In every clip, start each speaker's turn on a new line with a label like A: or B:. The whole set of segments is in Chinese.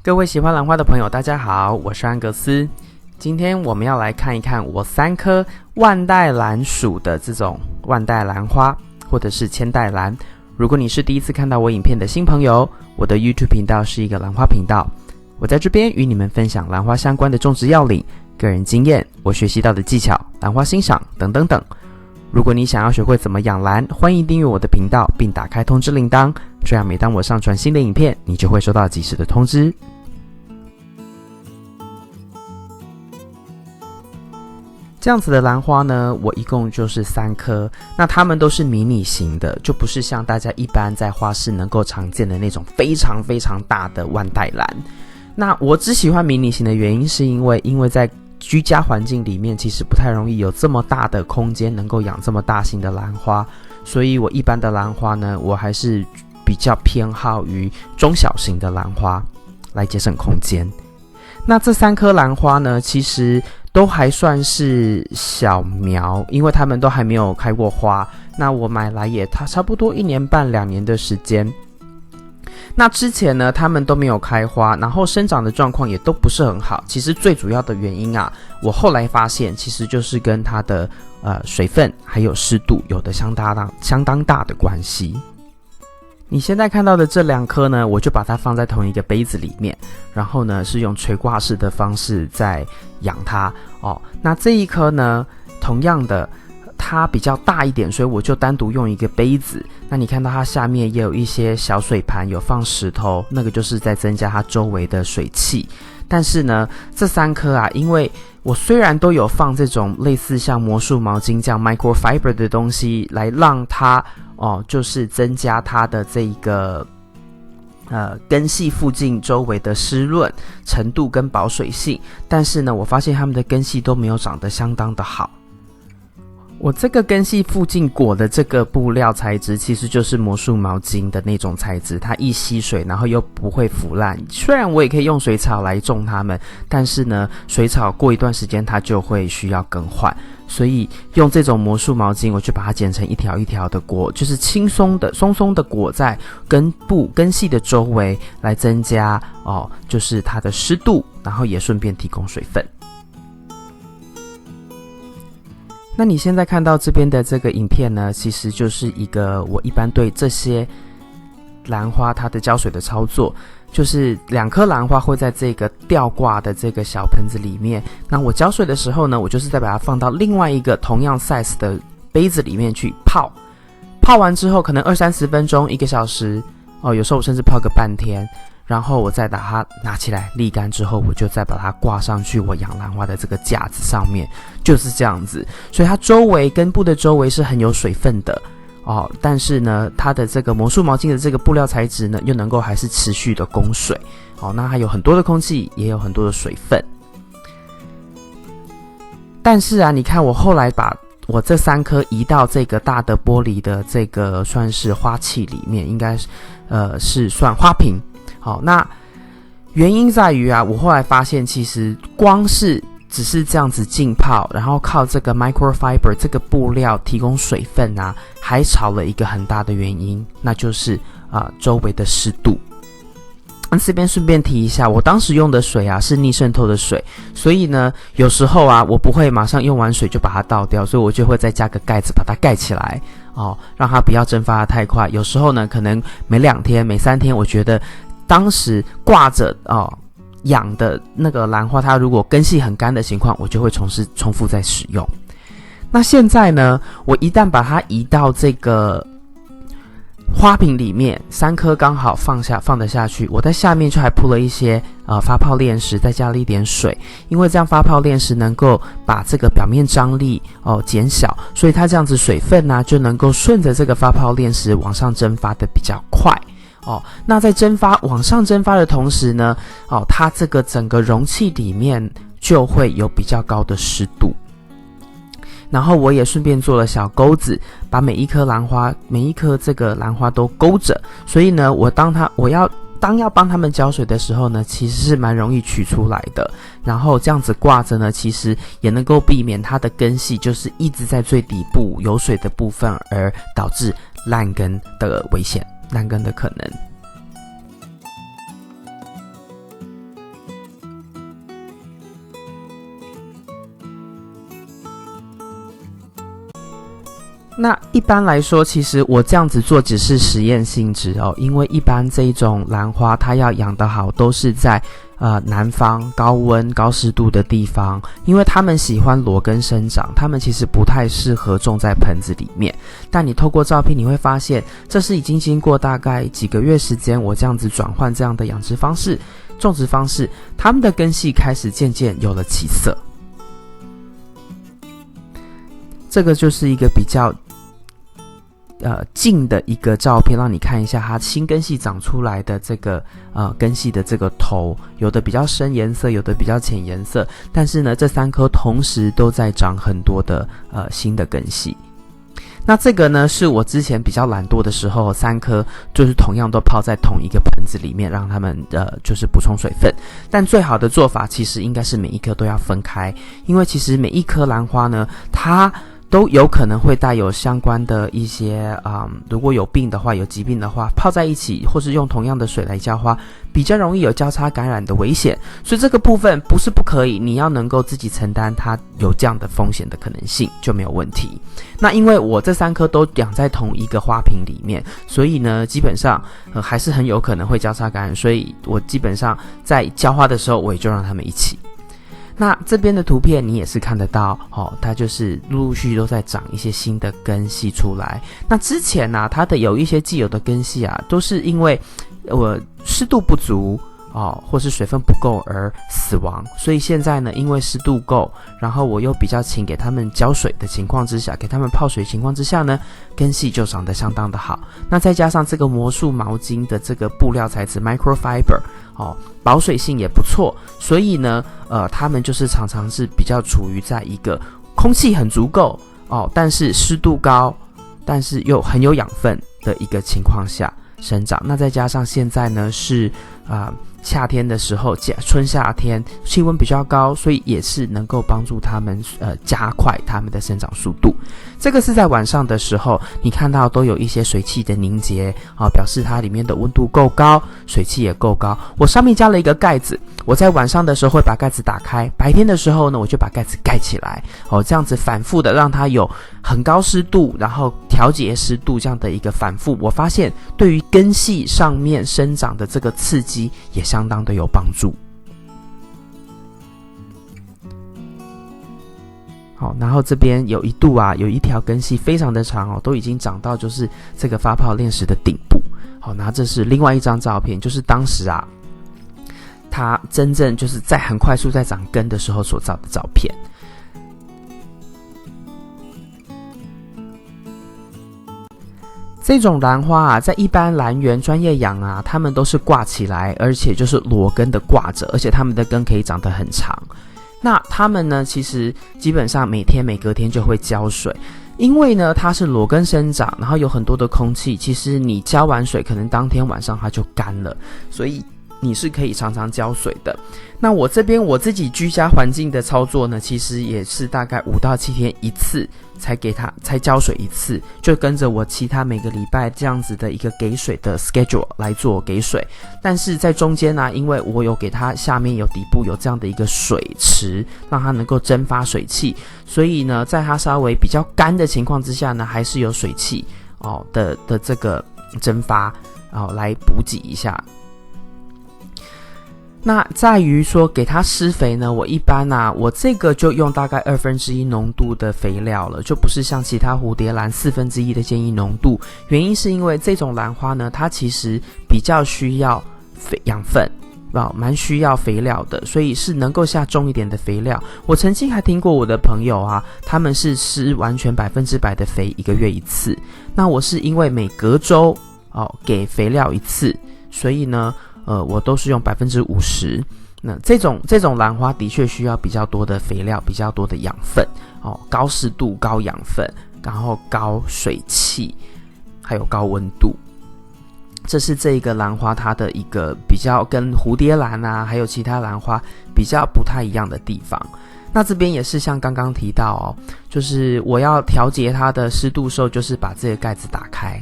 A: 各位喜欢兰花的朋友大家好，我是安格斯。今天我们要来看一看我3颗万代兰属的这种万代兰花或者是千代兰。如果你是第一次看到我影片的新朋友，我的 YouTube 频道是一个兰花频道，我在这边与你们分享兰花相关的种植要领、个人经验、我学习到的技巧、兰花欣赏等等等。如果你想要学会怎么养兰，欢迎订阅我的频道并打开通知铃铛，这样每当我上传新的影片，你就会收到及时的通知。这样子的兰花呢，我一共就是3颗，那它们都是迷你型的，就不是像大家一般在花市能够常见的那种非常非常大的万代兰。那我只喜欢迷你型的原因是因为在居家环境里面其实不太容易有这么大的空间能够养这么大型的兰花，所以我一般的兰花呢，我还是比较偏好于中小型的兰花来节省空间。那这3颗兰花呢，其实都还算是小苗，因为它们都还没有开过花。那我买来也差不多1年半2年的时间。那之前呢，它们都没有开花，然后生长的状况也都不是很好。其实最主要的原因啊，我后来发现其实就是跟它的水分还有湿度有的相当大的关系。你现在看到的这2颗呢，我就把它放在同一个杯子里面，然后呢是用垂挂式的方式在养它哦。那这一颗呢，同样的它比较大一点，所以我就单独用一个杯子。那你看到它下面也有一些小水盘，有放石头，那个就是在增加它周围的水汽。但是呢，这3颗啊，因为我虽然都有放这种类似像魔术毛巾这样 microfiber 的东西来让它就是增加它的这个根系附近周围的湿润程度跟保水性，但是呢，我发现它们的根系都没有长得相当的好。我这个根系附近裹的这个布料材质其实就是魔术毛巾的那种材质，它易吸水，然后又不会腐烂。虽然我也可以用水草来种它们，但是呢，水草过一段时间它就会需要更换，所以用这种魔术毛巾，我就把它剪成一条一条的裹，就是轻松的松松的裹在根系的周围，来增加就是它的湿度，然后也顺便提供水分。那你现在看到这边的这个影片呢，其实就是一个我一般对这些兰花它的浇水的操作，就是2颗兰花会在这个吊挂的这个小盆子里面，那我浇水的时候呢，我就是再把它放到另外一个同样 size 的杯子里面去泡完之后可能20-30分钟1个小时有时候我甚至泡个半天，然后我再把它拿起来沥干之后，我就再把它挂上去我养兰花的这个架子上面，就是这样子。所以它周围根部的周围是很有水分的但是呢，它的这个魔术毛巾的这个布料材质呢，又能够还是持续的供水那它有很多的空气，也有很多的水分。但是啊，你看我后来把我这3颗移到这个大的玻璃的这个算是花器里面，应该是算花瓶。好，那原因在于啊，我后来发现其实光是只是这样子浸泡，然后靠这个 microfiber 这个布料提供水分啊，还少了一个很大的原因，那就是周围的湿度。这边顺便提一下，我当时用的水啊是逆渗透的水，所以呢有时候啊我不会马上用完水就把它倒掉，所以我就会再加个盖子把它盖起来让它不要蒸发得太快。有时候呢可能每2天每3天，我觉得当时挂着养的那个兰花，它如果根系很干的情况，我就会重复再使用。那现在呢，我一旦把它移到这个花瓶里面，3颗刚好放得下去，我在下面就还铺了一些发泡炼石，再加了一点水，因为这样发泡炼石能够把这个表面张力减小，所以它这样子水分呢就能够顺着这个发泡炼石往上蒸发的比较快那在往上蒸发的同时呢它这个整个容器里面就会有比较高的湿度。然后我也顺便做了小钩子，把每一颗这个兰花都勾着，所以呢我要帮它们浇水的时候呢，其实是蛮容易取出来的。然后这样子挂着呢，其实也能够避免它的根系就是一直在最底部有水的部分，而导致烂根的危险，烂根的可能。那一般来说，其实我这样子做只是实验性质哦，因为一般这一种兰花它要养得好，都是在南方高温高湿度的地方，因为他们喜欢裸根生长，他们其实不太适合种在盆子里面。但你透过照片你会发现，这是已经经过大概几个月时间，我这样子转换这样的养殖方式、种植方式，他们的根系开始渐渐有了起色。这个就是一个比较近的一个照片，让你看一下它新根系长出来的这个根系的这个头，有的比较深颜色，有的比较浅颜色，但是呢，这3颗同时都在长很多的新的根系。那这个呢，是我之前比较懒惰的时候，3颗就是同样都泡在同一个盆子里面，让它们就是补充水分。但最好的做法其实应该是每一颗都要分开，因为其实每一颗兰花呢，它都有可能会带有相关的一些如果有病的话，有疾病的话，泡在一起或是用同样的水来浇花，比较容易有交叉感染的危险。所以这个部分不是不可以，你要能够自己承担它有这样的风险的可能性就没有问题。那因为我这3颗都养在同一个花瓶里面，所以呢基本上还是很有可能会交叉感染，所以我基本上在浇花的时候我也就让他们一起。那这边的图片你也是看得到它就是陆陆续续都在长一些新的根系出来。那之前它的有一些既有的根系都是因为湿度不足或是水分不够而死亡，所以现在呢，因为湿度够，然后我又比较勤给他们浇水的情况之下，给他们泡水情况之下呢，根系就长得相当的好。那再加上这个魔术毛巾的这个布料材质 microfiber保水性也不错，所以呢他们就是常常是比较处于在一个空气很足够但是湿度高，但是又很有养分的一个情况下生长。那再加上现在呢是夏天的时候，春夏天气温比较高，所以也是能够帮助它们加快它们的生长速度。这个是在晚上的时候，你看到都有一些水汽的凝结表示它里面的温度够高，水汽也够高。我上面加了一个盖子，我在晚上的时候会把盖子打开，白天的时候呢，我就把盖子盖起来这样子反复的让它有很高湿度，然后调节湿度这样的一个反复，我发现对于根系上面生长的这个刺激也相当的有帮助。好，然后这边有一度有一条根系非常的长都已经长到就是这个发泡链石的顶部。好，那这是另外一张照片，就是当时它真正就是在很快速在长根的时候所照的照片。这种兰花在一般兰园专业养它们都是挂起来，而且就是裸根的挂着，而且它们的根可以长得很长。那它们呢，其实基本上每天每隔天就会浇水，因为呢它是裸根生长，然后有很多的空气，其实你浇完水可能当天晚上它就干了，所以你是可以常常浇水的。那我这边我自己居家环境的操作呢，其实也是大概5到7天一次才浇水一次，就跟着我其他每个礼拜这样子的一个给水的 schedule 来做给水。但是在中间因为我有给它下面有底部有这样的一个水池，让它能够蒸发水汽，所以呢在它稍微比较干的情况之下呢，还是有水汽的这个蒸发来补给一下。那在于说给它施肥呢，我一般我这个就用大概1/2浓度的肥料了，就不是像其他蝴蝶兰1/4的建议浓度。原因是因为这种兰花呢，它其实比较需要养分，蛮需要肥料的，所以是能够下重一点的肥料。我曾经还听过我的朋友他们是施完全100%的肥，1个月一次。那我是因为每隔周给肥料一次，所以呢我都是用50%。那这种兰花的确需要比较多的肥料，比较多的养分高湿度、高养分，然后高水汽，还有高温度。这是这一个兰花它的一个比较跟蝴蝶兰还有其他兰花比较不太一样的地方。那这边也是像刚刚提到就是我要调节它的湿度时候，就是把这个盖子打开。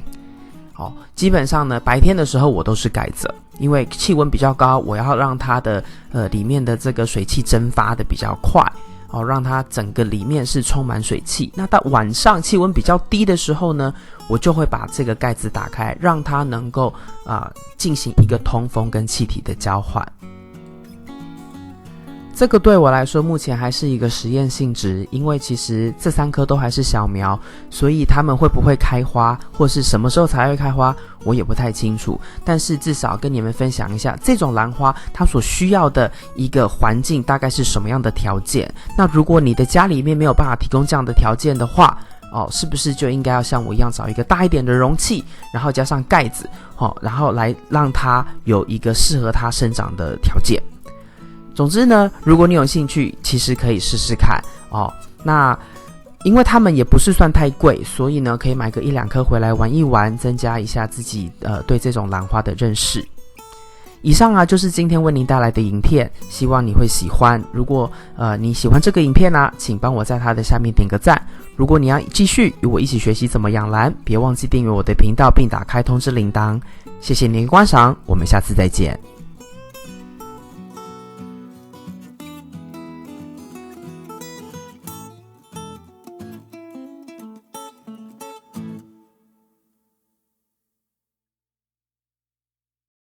A: 基本上呢白天的时候我都是盖着，因为气温比较高，我要让它的里面的这个水汽蒸发的比较快让它整个里面是充满水汽。那到晚上气温比较低的时候呢，我就会把这个盖子打开，让它能够进行一个通风跟气体的交换。这个对我来说目前还是一个实验性质，因为其实这3棵都还是小苗，所以它们会不会开花，或是什么时候才会开花，我也不太清楚。但是至少跟你们分享一下，这种兰花它所需要的一个环境大概是什么样的条件。那如果你的家里面没有办法提供这样的条件的话，是不是就应该要像我一样找一个大一点的容器，然后加上盖子，然后来让它有一个适合它生长的条件。总之呢，如果你有兴趣，其实可以试试看那因为它们也不是算太贵，所以呢，可以买个1-2颗回来玩一玩，增加一下自己对这种兰花的认识。以上就是今天为您带来的影片，希望你会喜欢。如果你喜欢这个影片请帮我在它的下面点个赞。如果你要继续与我一起学习怎么养兰，别忘记订阅我的频道并打开通知铃铛。谢谢您的观赏，我们下次再见。